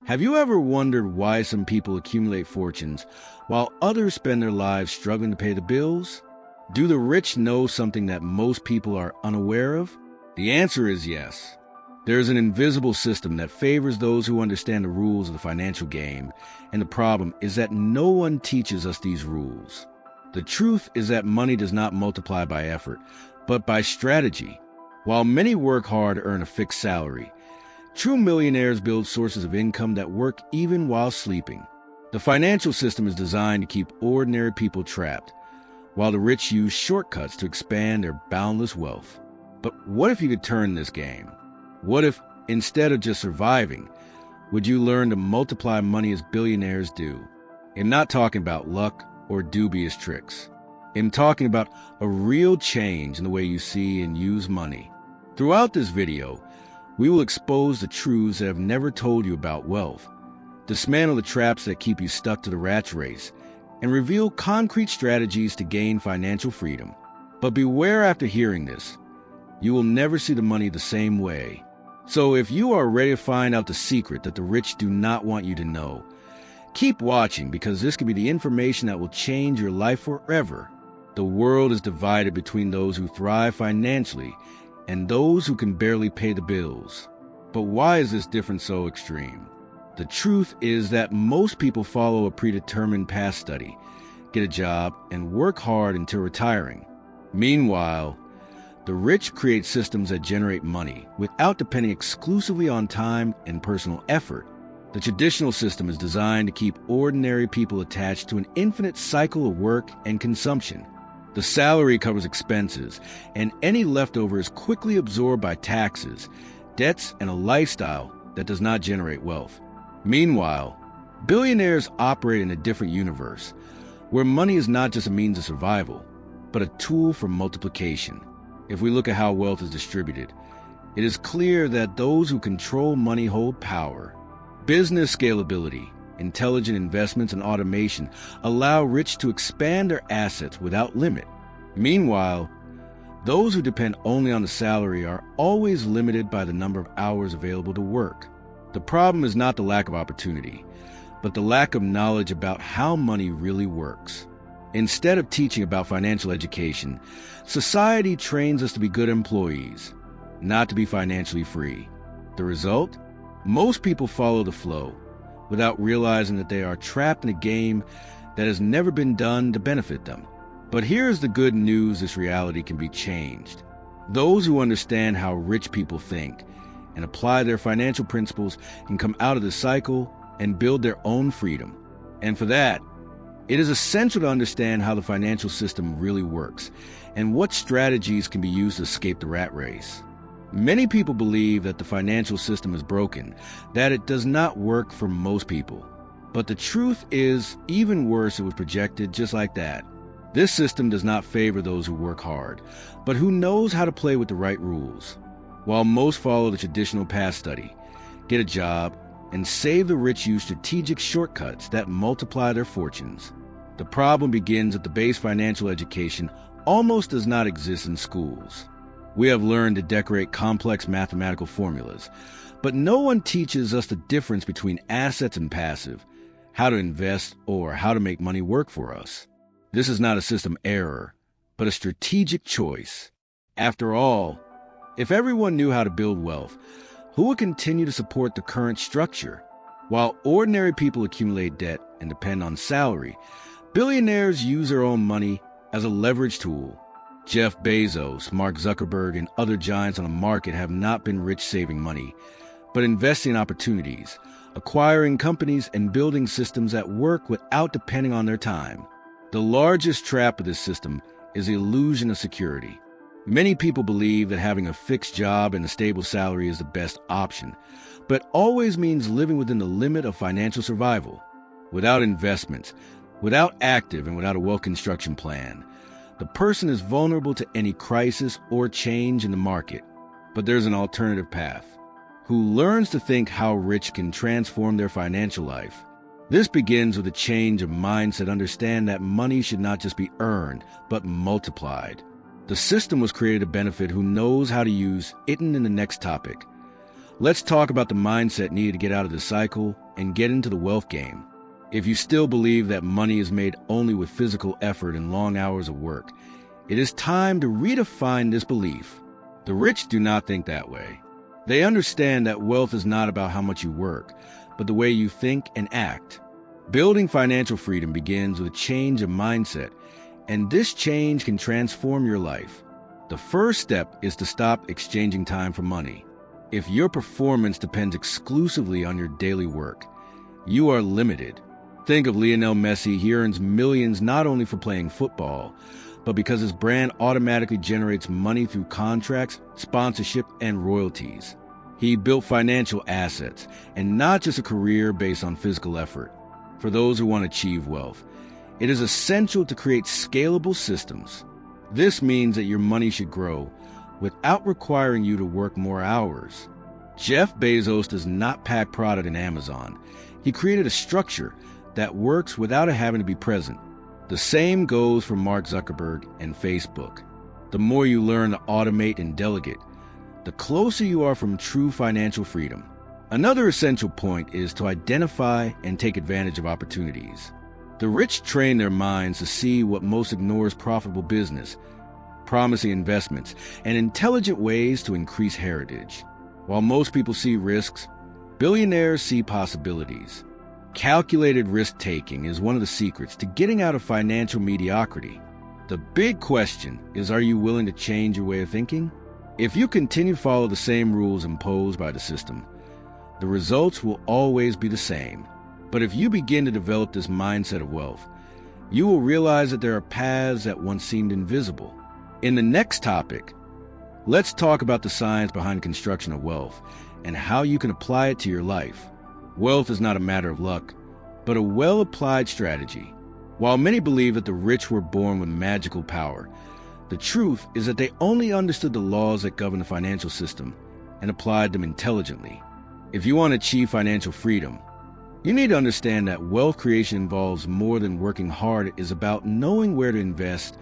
Have you ever wondered why some people accumulate fortunes while others spend their lives struggling to pay the bills? Do the rich know something that most people are unaware of? The answer is yes. There's an invisible system that favors those who understand the rules of the financial game, and the problem is that no one teaches us these rules. The truth is that money does not multiply by effort, but by strategy. While many work hard to earn a fixed salary, true millionaires build sources of income that work even while sleeping. The financial system is designed to keep ordinary people trapped, while the rich use shortcuts to expand their boundless wealth. But what if you could turn this game? What if, instead of just surviving, would you learn to multiply money as billionaires do? I'm not talking about luck or dubious tricks. I'm talking about a real change in the way you see and use money. Throughout this video, we will expose the truths that have never told you about wealth, dismantle the traps that keep you stuck to the rat race, and reveal concrete strategies to gain financial freedom. But beware, after hearing this, you will never see the money the same way. So if you are ready to find out the secret that the rich do not want you to know, keep watching, because this could be the information that will change your life forever. The world is divided between those who thrive financially and those who can barely pay the bills. But why is this difference so extreme? The truth is that most people follow a predetermined path: study, get a job, and work hard until retiring. Meanwhile, the rich create systems that generate money without depending exclusively on time and personal effort. The traditional system is designed to keep ordinary people attached to an infinite cycle of work and consumption. The salary covers expenses, and any leftover is quickly absorbed by taxes, debts, and a lifestyle that does not generate wealth. Meanwhile, billionaires operate in a different universe, where money is not just a means of survival, but a tool for multiplication. If we look at how wealth is distributed, it is clear that those who control money hold power. Business scalability, intelligent investments, and automation allow rich to expand their assets without limit. Meanwhile, those who depend only on the salary are always limited by the number of hours available to work. The problem is not the lack of opportunity, but the lack of knowledge about how money really works. Instead of teaching about financial education, society trains us to be good employees, not to be financially free. The result? Most people follow the flow, without realizing that they are trapped in a game that has never been done to benefit them. But here's the good news: this reality can be changed. Those who understand how rich people think and apply their financial principles can come out of the cycle and build their own freedom. And for that, it is essential to understand how the financial system really works and what strategies can be used to escape the rat race. Many people believe that the financial system is broken, that it does not work for most people. But the truth is, even worse, it was projected just like that. This system does not favor those who work hard, but who knows how to play with the right rules. While most follow the traditional path: study, get a job, and save, the rich use strategic shortcuts that multiply their fortunes. The problem begins that the base financial education almost does not exist in schools. We have learned to decorate complex mathematical formulas, but no one teaches us the difference between assets and passive, how to invest, or how to make money work for us. This is not a system error, but a strategic choice. After all, if everyone knew how to build wealth, who would continue to support the current structure? While ordinary people accumulate debt and depend on salary, billionaires use their own money as a leverage tool. Jeff Bezos, Mark Zuckerberg, and other giants on the market have not been rich saving money, but investing in opportunities, acquiring companies, and building systems that work without depending on their time. The largest trap of this system is the illusion of security. Many people believe that having a fixed job and a stable salary is the best option, but always means living within the limit of financial survival. Without investments, without active, and without a wealth construction plan, the person is vulnerable to any crisis or change in the market. But there's an alternative path: who learns to think how rich can transform their financial life. This begins with a change of mindset. Understand that money should not just be earned, but multiplied. The system was created to benefit who knows how to use it. In the next topic, Let's talk about the mindset needed to get out of the cycle and get into the wealth game. If you still believe that money is made only with physical effort and long hours of work, it is time to redefine this belief. The rich do not think that way. They understand that wealth is not about how much you work, but the way you think and act. Building financial freedom begins with a change of mindset, and this change can transform your life. The first step is to stop exchanging time for money. If your performance depends exclusively on your daily work, you are limited. Think of Lionel Messi. He earns millions not only for playing football, but because his brand automatically generates money through contracts, sponsorship, and royalties. He built financial assets, and not just a career based on physical effort. For those who want to achieve wealth, it is essential to create scalable systems. This means that your money should grow without requiring you to work more hours. Jeff Bezos does not pack product in Amazon. He created a structure that works without it having to be present. The same goes for Mark Zuckerberg and Facebook. The more you learn to automate and delegate, the closer you are from true financial freedom. Another essential point is to identify and take advantage of opportunities. The rich train their minds to see what most ignores: profitable business, promising investments, and intelligent ways to increase heritage. While most people see risks, billionaires see possibilities. Calculated risk-taking is one of the secrets to getting out of financial mediocrity. The big question is, are you willing to change your way of thinking? If you continue to follow the same rules imposed by the system, the results will always be the same. But if you begin to develop this mindset of wealth, you will realize that there are paths that once seemed invisible. In the next topic, let's talk about the science behind construction of wealth and how you can apply it to your life. Wealth is not a matter of luck, but a well-applied strategy. While many believe that the rich were born with magical power, the truth is that they only understood the laws that govern the financial system and applied them intelligently. If you want to achieve financial freedom, you need to understand that wealth creation involves more than working hard. It is about knowing where to invest,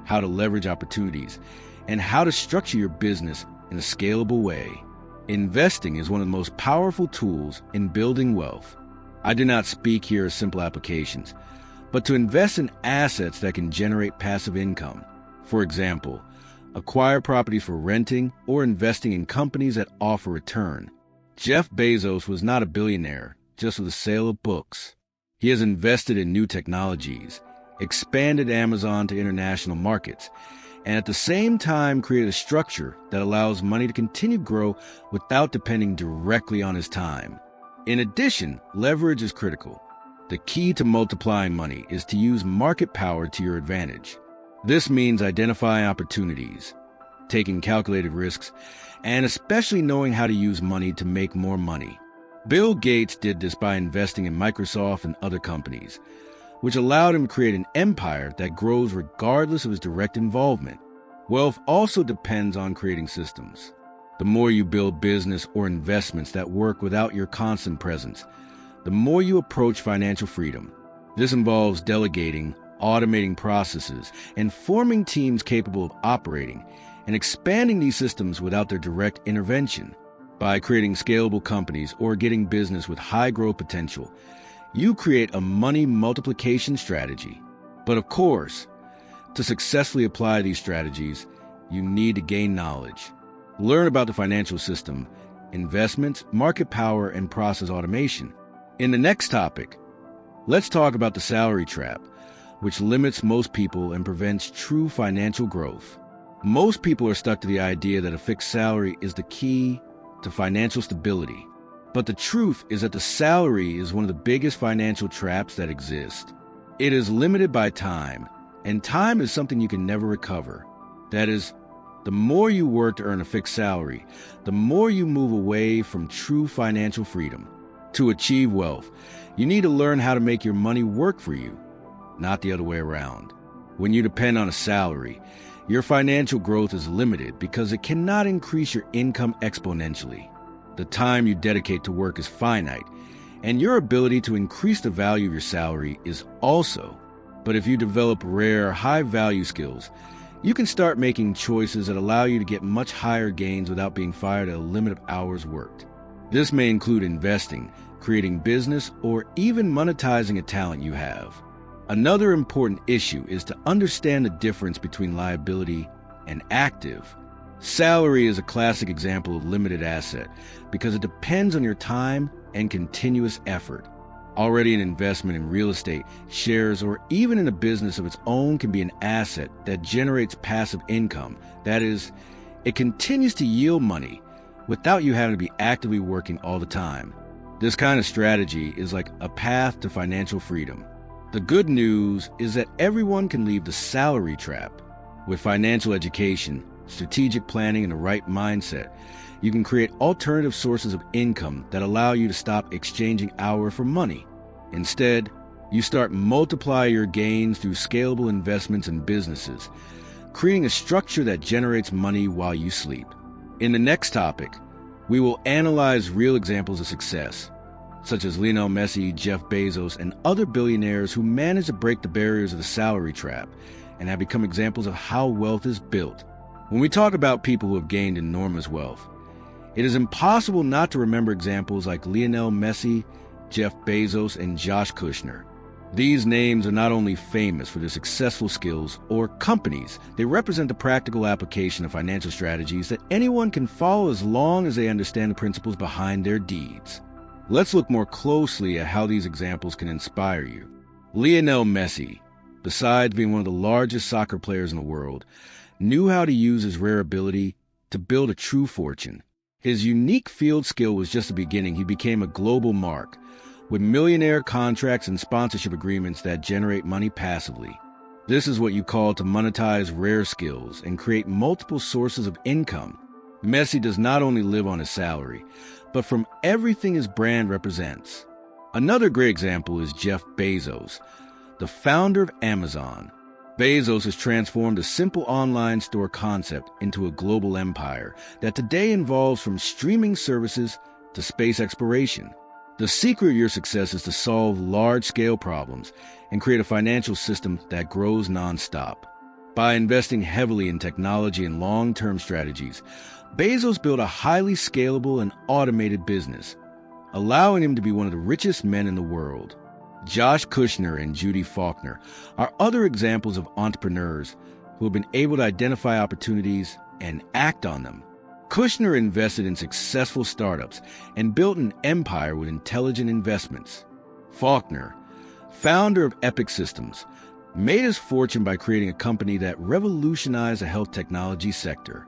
how to leverage opportunities, and how to structure your business in a scalable way. Investing is one of the most powerful tools in building wealth. I do not speak here of simple applications, but to invest in assets that can generate passive income. For example, acquire properties for renting or investing in companies that offer return. Jeff Bezos was not a billionaire just with the sale of books. He has invested in new technologies, expanded Amazon to international markets, and at the same time created a structure that allows money to continue to grow without depending directly on his time. In addition, leverage is critical. The key to multiplying money is to use market power to your advantage. This means identifying opportunities, taking calculated risks, and especially knowing how to use money to make more money. Bill Gates did this by investing in Microsoft and other companies, which allowed him to create an empire that grows regardless of his direct involvement. Wealth also depends on creating systems. The more you build business or investments that work without your constant presence, the more you approach financial freedom. This involves delegating, automating processes, and forming teams capable of operating and expanding these systems without their direct intervention. By creating scalable companies or getting business with high growth potential, you create a money multiplication strategy. But of course, to successfully apply these strategies, you need to gain knowledge. Learn about the financial system, investments, market power, and process automation. In the next topic, let's talk about the salary trap, which limits most people and prevents true financial growth. Most people are stuck to the idea that a fixed salary is the key to financial stability. But the truth is that the salary is one of the biggest financial traps that exist. It is limited by time, and time is something you can never recover. That is, the more you work to earn a fixed salary, the more you move away from true financial freedom. To achieve wealth, you need to learn how to make your money work for you, not the other way around. When you depend on a salary, your financial growth is limited because it cannot increase your income exponentially. The time you dedicate to work is finite, and your ability to increase the value of your salary is also. But if you develop rare, high-value skills, you can start making choices that allow you to get much higher gains without being fired at a limit of hours worked. This may include investing, creating business, or even monetizing a talent you have. Another important issue is to understand the difference between liability and active. Salary is a classic example of limited asset because it depends on your time and continuous effort. Already an investment in real estate, shares, or even in a business of its own can be an asset that generates passive income. That is, it continues to yield money without you having to be actively working all the time. This kind of strategy is like a path to financial freedom. The good news is that everyone can leave the salary trap. With financial education, strategic planning, and the right mindset, you can create alternative sources of income that allow you to stop exchanging hour for money. Instead, you start multiplying your gains through scalable investments in businesses, creating a structure that generates money while you sleep. In the next topic, we will analyze real examples of success, such as Lionel Messi, Jeff Bezos, and other billionaires who managed to break the barriers of the salary trap and have become examples of how wealth is built. When we talk about people who have gained enormous wealth, it is impossible not to remember examples like Lionel Messi, Jeff Bezos, and Josh Kushner. These names are not only famous for their successful skills or companies, they represent the practical application of financial strategies that anyone can follow as long as they understand the principles behind their deeds. Let's look more closely at how these examples can inspire you. Lionel Messi, besides being one of the largest soccer players in the world, knew how to use his rare ability to build a true fortune. His unique field skill was just the beginning. He became a global mark, with millionaire contracts and sponsorship agreements that generate money passively. This is what you call to monetize rare skills and create multiple sources of income. Messi does not only live on his salary, but from everything his brand represents. Another great example is Jeff Bezos, the founder of Amazon. Bezos has transformed a simple online store concept into a global empire that today involves from streaming services to space exploration. The secret of your success is to solve large-scale problems and create a financial system that grows nonstop. By investing heavily in technology and long-term strategies, Bezos built a highly scalable and automated business, allowing him to be one of the richest men in the world. Josh Kushner and Judy Faulkner are other examples of entrepreneurs who have been able to identify opportunities and act on them. Kushner invested in successful startups and built an empire with intelligent investments. Faulkner, founder of Epic Systems, made his fortune by creating a company that revolutionized the health technology sector.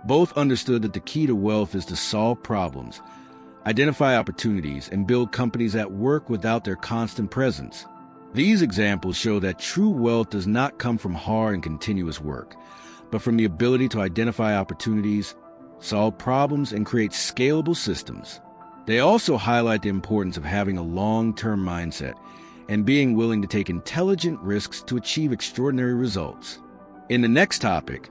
Both understood that the key to wealth is to solve problems, identify opportunities, and build companies that work without their constant presence. These examples show that true wealth does not come from hard and continuous work, but from the ability to identify opportunities, solve problems, and create scalable systems. They also highlight the importance of having a long-term mindset and being willing to take intelligent risks to achieve extraordinary results. In the next topic,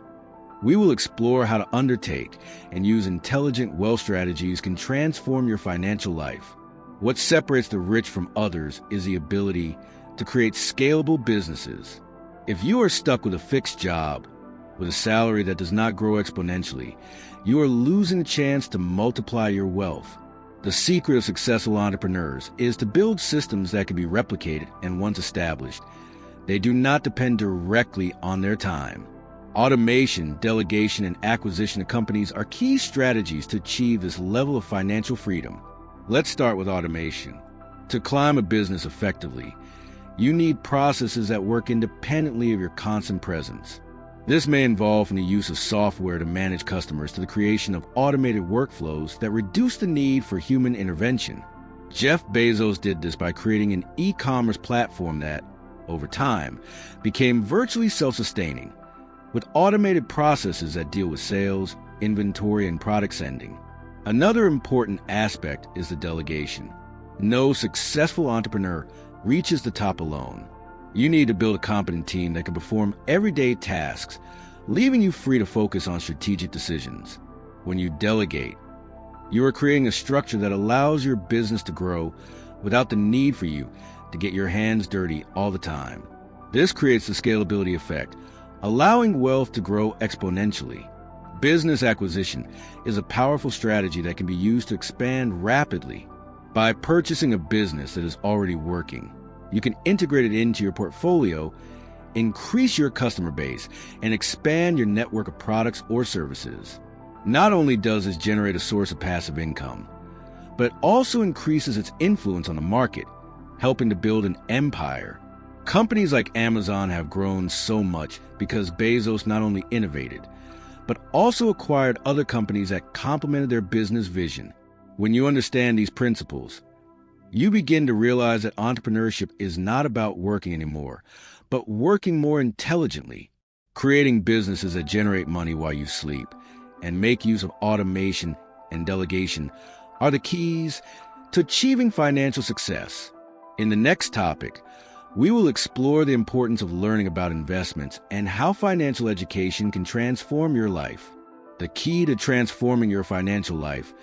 we will explore how to undertake and use intelligent wealth strategies can transform your financial life. What separates the rich from others is the ability to create scalable businesses. If you are stuck with a fixed job, with a salary that does not grow exponentially, you are losing the chance to multiply your wealth. The secret of successful entrepreneurs is to build systems that can be replicated and once established. They do not depend directly on their time. Automation, delegation, and acquisition of companies are key strategies to achieve this level of financial freedom. Let's start with automation. To climb a business effectively, you need processes that work independently of your constant presence. This may involve from the use of software to manage customers to the creation of automated workflows that reduce the need for human intervention. Jeff Bezos did this by creating an e-commerce platform that, over time, became virtually self-sustaining, with automated processes that deal with sales, inventory, and product sending. Another important aspect is the delegation. No successful entrepreneur reaches the top alone. You need to build a competent team that can perform everyday tasks, leaving you free to focus on strategic decisions. When you delegate, you are creating a structure that allows your business to grow without the need for you to get your hands dirty all the time. This creates the scalability effect, allowing wealth to grow exponentially. Business acquisition is a powerful strategy that can be used to expand rapidly. By purchasing a business that is already working, you can integrate it into your portfolio, increase your customer base, and expand your network of products or services. Not only does this generate a source of passive income, but it also increases its influence on the market, helping to build an empire. Companies like Amazon have grown so much because Bezos not only innovated, but also acquired other companies that complemented their business vision. When you understand these principles, you begin to realize that entrepreneurship is not about working anymore, but working more intelligently, creating businesses that generate money while you sleep, and make use of automation and delegation are the keys to achieving financial success. In the next topic, we will explore the importance of learning about investments and how financial education can transform your life. The key to transforming your financial life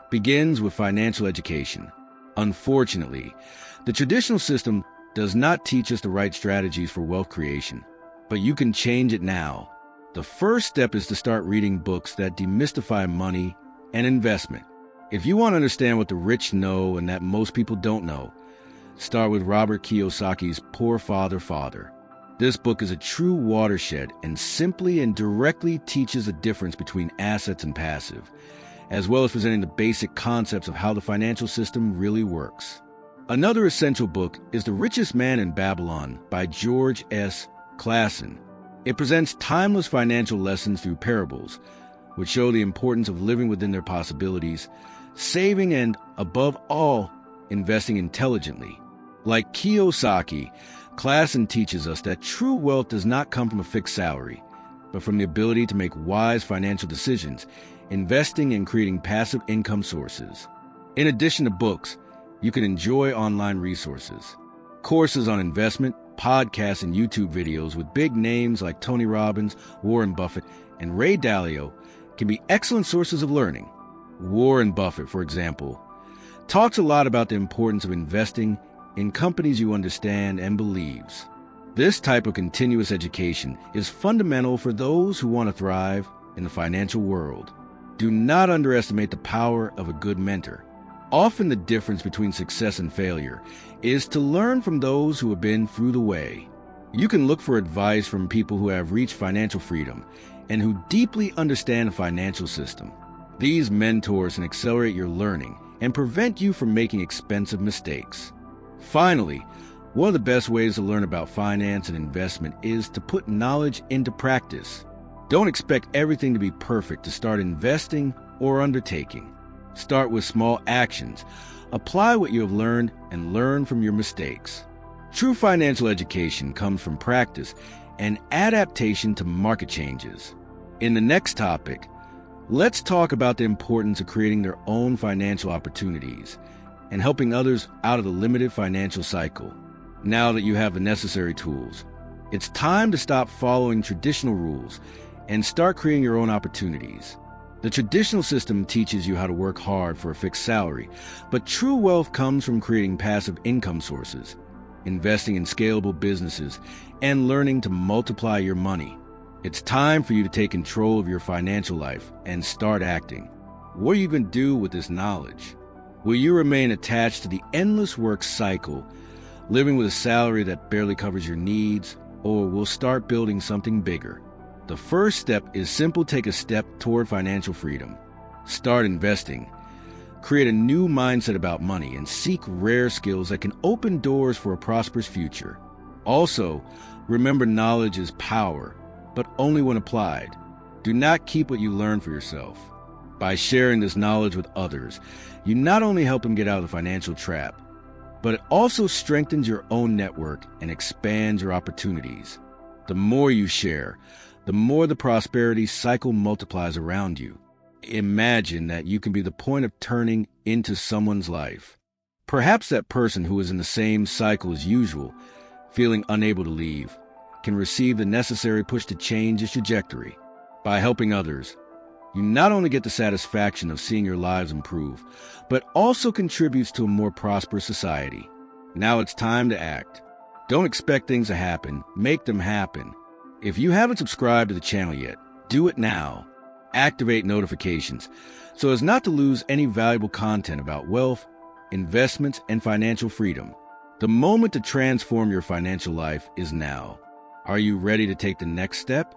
begins with financial education. Unfortunately, the traditional system does not teach us the right strategies for wealth creation, but you can change it now. The first step is to start reading books that demystify money and investment. If you want to understand what the rich know and that most people don't know, start with Robert Kiyosaki's Poor Father, Father. This book is a true watershed and simply and directly teaches the difference between assets and passive, as well as presenting the basic concepts of how the financial system really works. Another essential book is The Richest Man in Babylon by George S. Clason. It presents timeless financial lessons through parables, which show the importance of living within their possibilities, saving, and, above all, investing intelligently. Like Kiyosaki, Clason teaches us that true wealth does not come from a fixed salary, but from the ability to make wise financial decisions, investing and creating passive income sources. In addition to books, you can enjoy online resources. Courses on investment, podcasts, and YouTube videos with big names like Tony Robbins, Warren Buffett, and Ray Dalio can be excellent sources of learning. Warren Buffett, for example, talks a lot about the importance of investing in companies you understand and believes. This type of continuous education is fundamental for those who want to thrive in the financial world. Do not underestimate the power of a good mentor. Often the difference between success and failure is to learn from those who have been through the way. You can look for advice from people who have reached financial freedom and who deeply understand the financial system. These mentors can accelerate your learning and prevent you from making expensive mistakes. Finally, one of the best ways to learn about finance and investment is to put knowledge into practice. Don't expect everything to be perfect to start investing or undertaking. Start with small actions. Apply what you have learned and learn from your mistakes. True financial education comes from practice and adaptation to market changes. In the next topic, let's talk about the importance of creating their own financial opportunities and helping others out of the limited financial cycle. Now that you have the necessary tools, it's time to stop following traditional rules and start creating your own opportunities. The traditional system teaches you how to work hard for a fixed salary, but true wealth comes from creating passive income sources, investing in scalable businesses, and learning to multiply your money. It's time for you to take control of your financial life and start acting. What are you going to do with this knowledge? Will you remain attached to the endless work cycle, living with a salary that barely covers your needs, or will start building something bigger? The first step is simple: take a step toward financial freedom. Start investing. Create a new mindset about money and seek rare skills that can open doors for a prosperous future. Also, remember knowledge is power, but only when applied. Do not keep what you learn for yourself. By sharing this knowledge with others, you not only help them get out of the financial trap, but it also strengthens your own network and expands your opportunities. The more you share, the more the prosperity cycle multiplies around you. Imagine that you can be the point of turning into someone's life. Perhaps that person who is in the same cycle as usual, feeling unable to leave, can receive the necessary push to change its trajectory. By helping others, you not only get the satisfaction of seeing your lives improve, but also contributes to a more prosperous society. Now it's time to act. Don't expect things to happen, make them happen. If you haven't subscribed to the channel yet, do it now. activate notifications so as not to lose any valuable content about wealth, investments, and financial freedom. The moment to transform your financial life is now. Are you ready to take the next step?